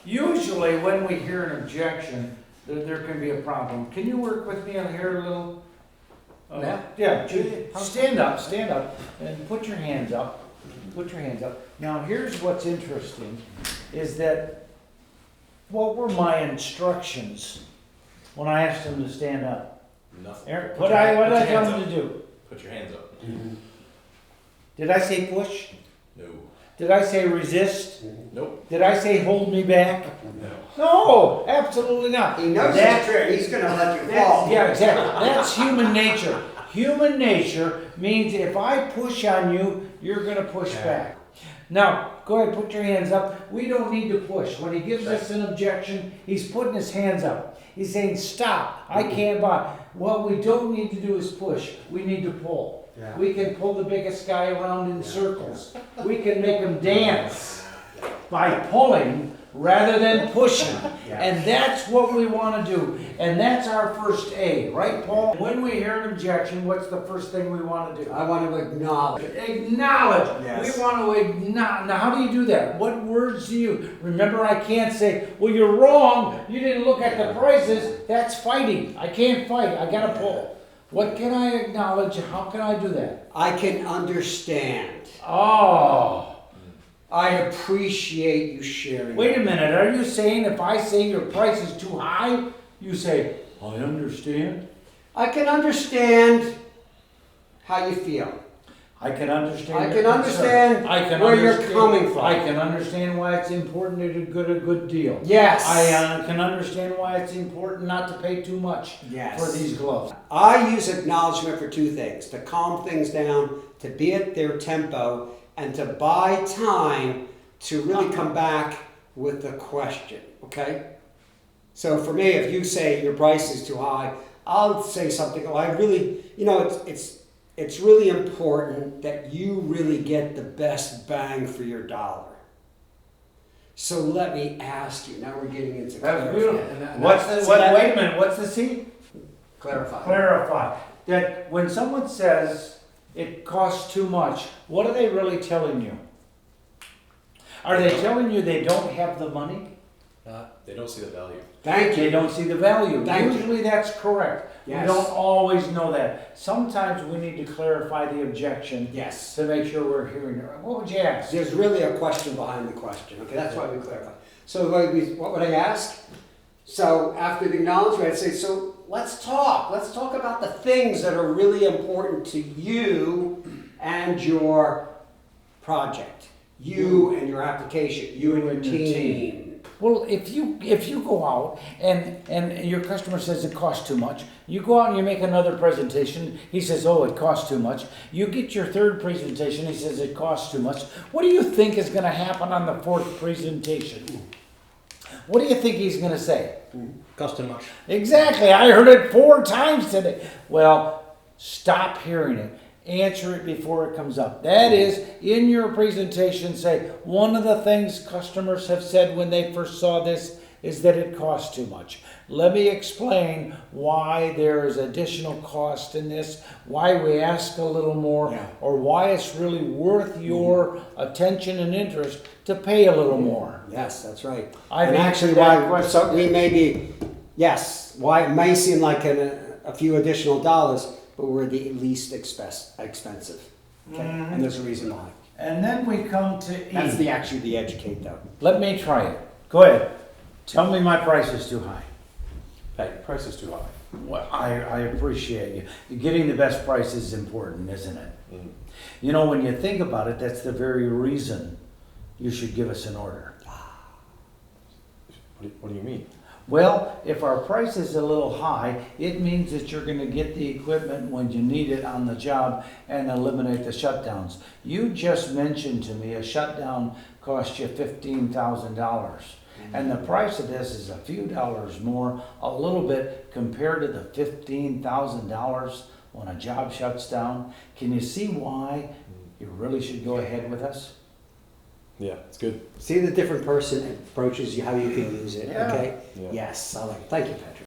Usually when we hear an objection, there can be a problem. Can you work with me on here a little? Yeah, stand up, and put your hands up. Put your hands up. Now, here's what's interesting, is that what were my instructions when I asked him to stand up? Nothing. Eric, what did I tell him to do? Put your hands up. Did I say push? No. Did I say resist? Nope. Did I say hold me back? No. No, absolutely not. He knows his trick. He's going to let you fall. Yeah, exactly. That's human nature. Human nature means if I push on you, you're going to push back. Now, go ahead, put your hands up. We don't need to push. When he gives us an objection, he's putting his hands up. He's saying, stop, I can't buy. What we don't need to do is push. We need to pull. Yeah. We can pull the biggest guy around in circles. We can make him dance by pulling rather than pushing. And that's what we want to do. And that's our first A, right, Paul? When we hear an objection, what's the first thing we want to do? I want to acknowledge. Acknowledge. Yes. We want to acknowledge. Now, how do you do that? What words do you? Remember, I can't say, well, you're wrong. You didn't look at the prices. That's fighting. I can't fight. I got to pull. What can I acknowledge? How can I do that? I can understand. Oh. I appreciate you sharing. Wait a minute. Are you saying if I say your price is too high, you say, I understand? I can understand how you feel. I can understand. I your can concern. understand I can where you're understand- coming from. I can understand why it's important to get a good deal. Yes. I can understand why it's important not to pay too much Yes. for these gloves. I use acknowledgement for two things: to calm things down, to be at their tempo, and to buy time to really come back with the question. Okay? So for me, if you say your price is too high, I'll say something. Oh, I really, it's really important that you really get the best bang for your dollar. So let me ask you. Now we're getting into That's clarifying. beautiful. Wait a minute. What's the C? Clarify. Clarify. That when someone says it costs too much, what are they really telling you? Are they telling you they don't have the money? They don't see the value. Thank They you. don't see the value. Thank you. Usually that's correct. Yes. We don't always know that. Sometimes we need to clarify the objection Yes. to make sure we're hearing it. What would you ask? There's really a question behind the question. Okay, that's why we clarify. So what would I ask? So after the acknowledgement, I'd say, so let's talk. Let's talk about the things that are really important to you and your project. You and your application. You and your team. Well, if you go out and your customer says it costs too much, you go out and you make another presentation, he says, oh, it costs too much. You get your third presentation, he says it costs too much. What do you think is going to happen on the fourth presentation? What do you think he's going to say? Cost too much. Exactly. I heard it 4 times today. Well, stop hearing it. Answer it before it comes up. That is, in your presentation, say, one of the things customers have said when they first saw this is that it costs too much. Let me explain why there is additional cost in this, why we ask a little more, or why it's really worth your attention and interest to pay a little more. Yes, that's right. I've And answered actually, that why question. we may be, yes, why it may seem like a few additional dollars, but we're the least expensive. Okay, and there's a reason why. And then we come to E. That's actually the educate though. Let me try it. Go ahead. Tell me my price is too high. Hey, price is too high. Well, I appreciate you. Getting the best price is important, isn't it? Mm. You know, when you think about it, that's the very reason you should give us an order. What do you mean? Well, if our price is a little high, it means that you're going to get the equipment when you need it on the job and eliminate the shutdowns. You just mentioned to me a shutdown costs you $15,000. And the price of this is a few dollars more, a little bit, compared to the $15,000 when a job shuts down. Can you see why you really should go ahead with us? Yeah, it's good. See the different person approaches you, how you can use it. Yeah. Okay. Yeah. Yes, I like it. Thank you, Patrick.